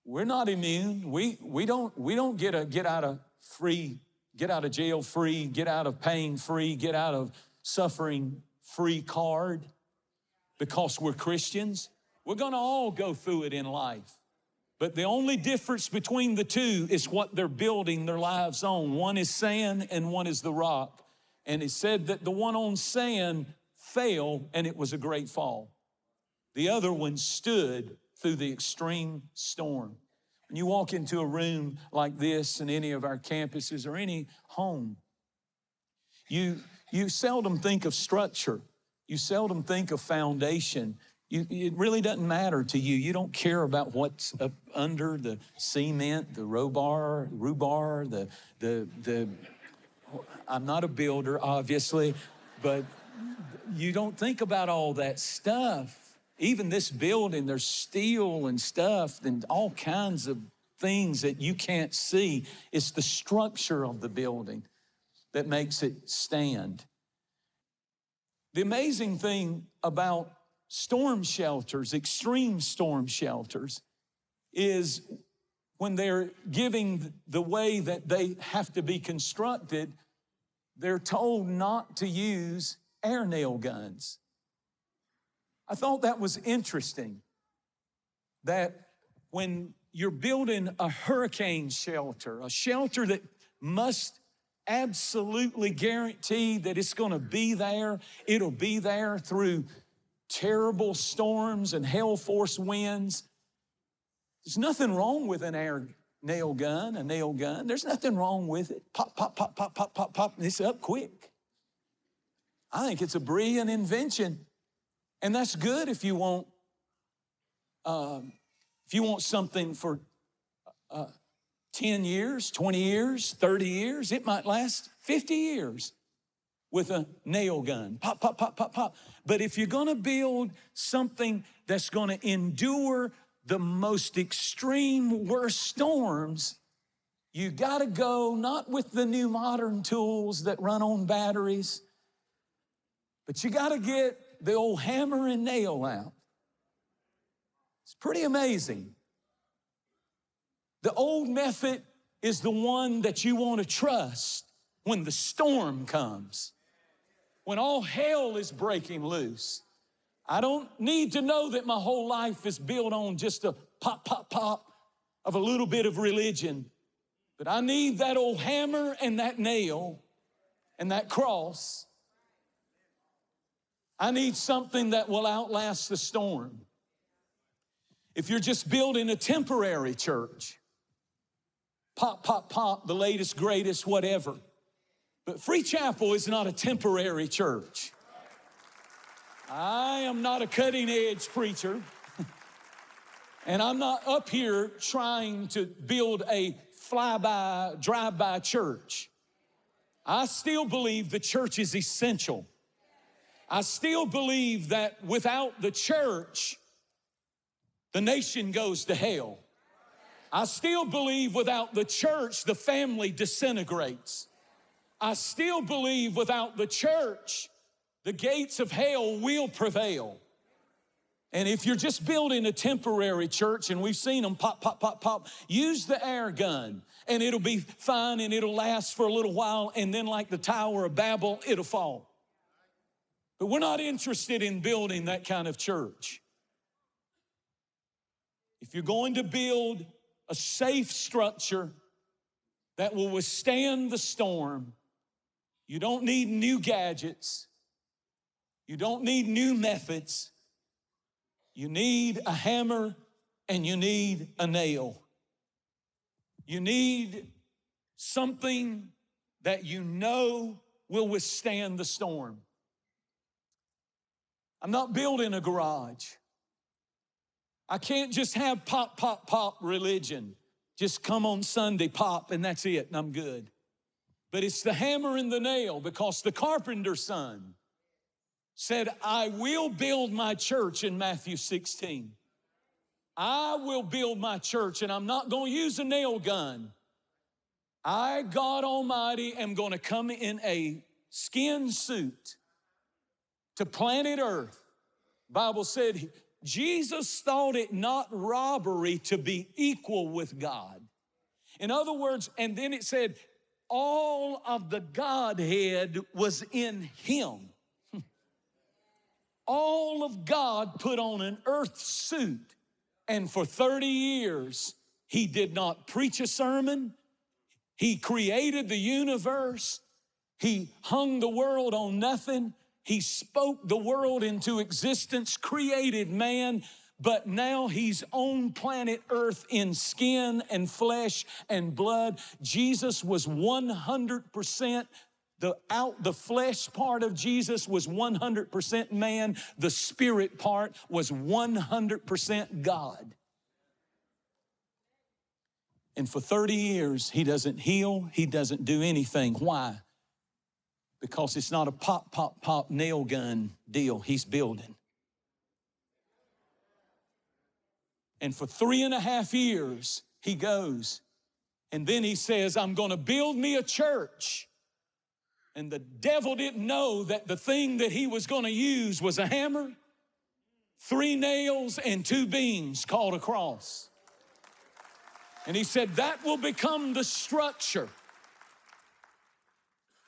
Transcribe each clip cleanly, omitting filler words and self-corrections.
We're not immune. We don't get a get out of jail free, get out of pain free, get out of suffering free card because we're Christians. We're gonna all go through it in life. But the only difference between the two is what they're building their lives on. One is sand and one is the rock. And it said that the one on sand fell and it was a great fall. The other one stood through the extreme storm. When you walk into a room like this in any of our campuses or any home, you seldom think of structure. You seldom think of foundation. It really doesn't matter to you. You don't care about what's up under the cement, the rebar, I'm not a builder, obviously, but you don't think about all that stuff. Even this building, there's steel and stuff and all kinds of things that you can't see. It's the structure of the building that makes it stand. The amazing thing about storm shelters, extreme storm shelters, is when they're giving the way that they have to be constructed, they're told not to use air nail guns. I thought that was interesting, that when you're building a hurricane shelter, a shelter that must absolutely guarantee that it's gonna be there, it'll be there through terrible storms and hell force winds. There's nothing wrong with an air nail gun, a nail gun. There's nothing wrong with it. Pop, pop, pop, pop, pop, pop, pop, and it's up quick. I think it's a brilliant invention. And that's good if you want something for 10 years, 20 years, 30 years. It might last 50 years with a nail gun. Pop, pop, pop, pop, pop. But if you're gonna build something that's gonna endure the most extreme, worst storms, you gotta go not with the new modern tools that run on batteries, but you gotta get the old hammer and nail out. It's pretty amazing. The old method is the one that you want to trust when the storm comes, when all hell is breaking loose. I don't need to know that my whole life is built on just a pop, pop, pop of a little bit of religion, but I need that old hammer and that nail and that cross. I need something that will outlast the storm. If you're just building a temporary church, pop, pop, pop, the latest, greatest, whatever. But Free Chapel is not a temporary church. I am not a cutting edge preacher. And I'm not up here trying to build a fly-by, drive-by church. I still believe the church is essential. I still believe that without the church, the nation goes to hell. I still believe without the church, the family disintegrates. I still believe without the church, the gates of hell will prevail. And if you're just building a temporary church, and we've seen them pop, pop, pop, pop, use the air gun, and it'll be fine, and it'll last for a little while, and then like the Tower of Babel, it'll fall. But we're not interested in building that kind of church. If you're going to build a safe structure that will withstand the storm, you don't need new gadgets. You don't need new methods. You need a hammer and you need a nail. You need something that you know will withstand the storm. I'm not building a garage. I can't just have pop, pop, pop religion. Just come on Sunday, pop, and that's it, and I'm good. But it's the hammer and the nail, because the carpenter's son said, I will build my church in Matthew 16. I will build my church, and I'm not going to use a nail gun. I, God Almighty, am going to come in a skin suit to planet Earth. Bible said Jesus thought it not robbery to be equal with God. In other words, and then it said, all of the Godhead was in him. All of God put on an earth suit, and for 30 years, he did not preach a sermon. He created the universe. He hung the world on nothing. He spoke the world into existence, created man, but now he's on planet Earth in skin and flesh and blood. Jesus was 100%. The flesh part of Jesus was 100% man. The spirit part was 100% God. And for 30 years, he doesn't heal. He doesn't do anything. Why? Because it's not a pop, pop, pop nail gun deal he's building. And for 3.5 years, he goes, and then he says, I'm gonna build me a church. And the devil didn't know that the thing that he was gonna use was a hammer, 3 nails, and 2 beams called a cross. And he said, that will become the structure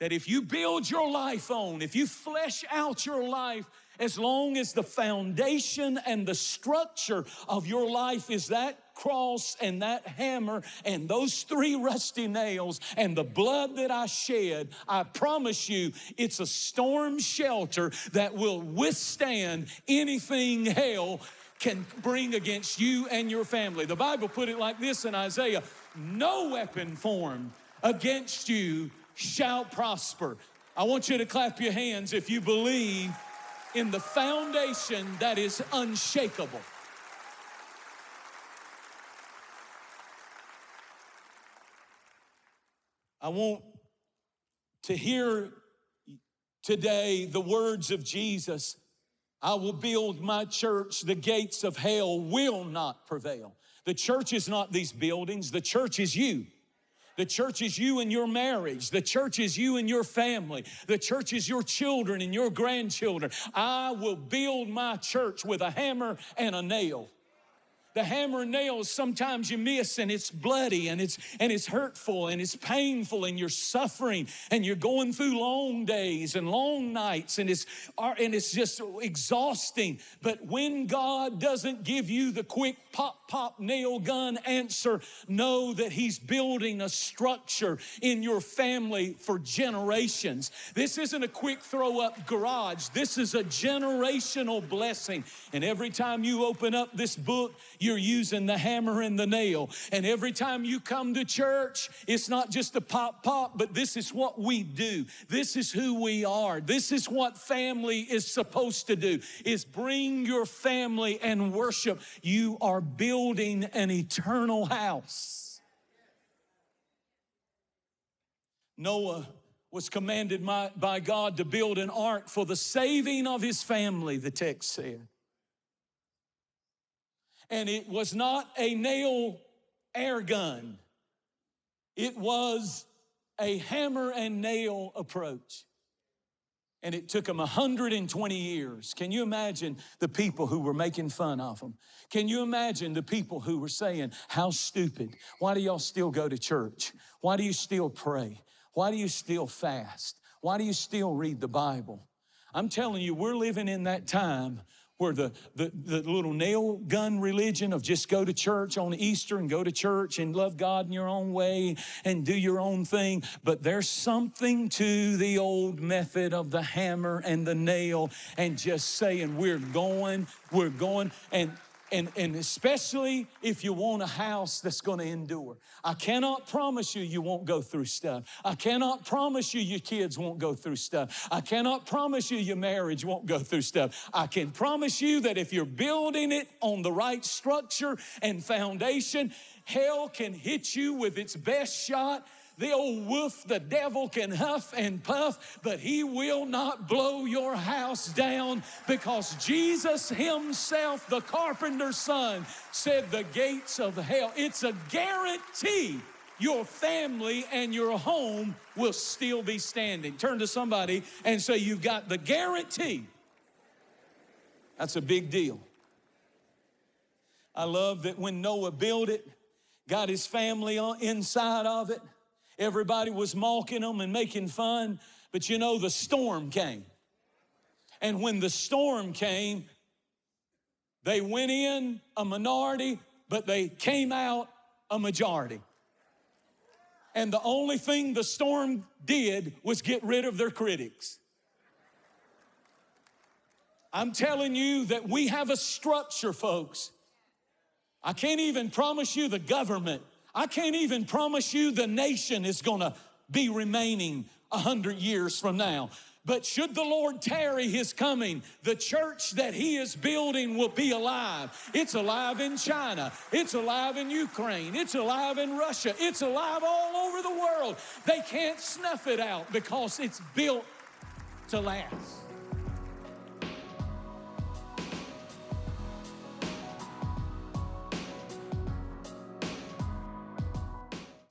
that if you build your life on, if you flesh out your life, as long as the foundation and the structure of your life is that cross and that hammer and those 3 rusty nails and the blood that I shed, I promise you it's a storm shelter that will withstand anything hell can bring against you and your family. The Bible put it like this in Isaiah, no weapon formed against you shall prosper. I want you to clap your hands if you believe in the foundation that is unshakable. I want to hear today the words of Jesus. I will build my church. The gates of hell will not prevail. The church is not these buildings. The church is you. The church is you and your marriage. The church is you and your family. The church is your children and your grandchildren. I will build my church with a hammer and a nail. The hammer and nails sometimes you miss, and it's bloody and it's hurtful and it's painful and you're suffering and you're going through long days and long nights and it's just exhausting. But when God doesn't give you the quick pop nail gun answer, know that he's building a structure in your family for generations. This isn't a quick throw up garage. This is a generational blessing. And every time you open up this book, you're using the hammer and the nail. And every time you come to church, it's not just a pop, but this is what we do. This is who we are. This is what family is supposed to do, is bring your family and worship. You are building an eternal house. Noah was commanded by God to build an ark for the saving of his family, the text said. And it was not a nail air gun. It was a hammer and nail approach. And it took them 120 years. Can you imagine the people who were making fun of them? Can you imagine the people who were saying, how stupid? Why do y'all still go to church? Why do you still pray? Why do you still fast? Why do you still read the Bible? I'm telling you, we're living in that time where the little nail gun religion of just go to church on Easter and go to church and love God in your own way and do your own thing. But there's something to the old method of the hammer and the nail and just saying we're going. And especially if you want a house that's going to endure. I cannot promise you you won't go through stuff. I cannot promise you your kids won't go through stuff. I cannot promise you your marriage won't go through stuff. I can promise you that if you're building it on the right structure and foundation, hell can hit you with its best shot. The old wolf, the devil, can huff and puff, but he will not blow your house down because Jesus himself, the carpenter's son, said the gates of hell. It's a guarantee your family and your home will still be standing. Turn to somebody and say, you've got the guarantee. That's a big deal. I love that when Noah built it, got his family inside of it, everybody was mocking them and making fun. But you know, the storm came. And when the storm came, they went in a minority, but they came out a majority. And the only thing the storm did was get rid of their critics. I'm telling you that we have a structure, folks. I can't even promise you the government. I can't even promise you the nation is gonna be remaining 100 years from now. But should the Lord tarry his coming, the church that he is building will be alive. It's alive in China. It's alive in Ukraine. It's alive in Russia. It's alive all over the world. They can't snuff it out because it's built to last.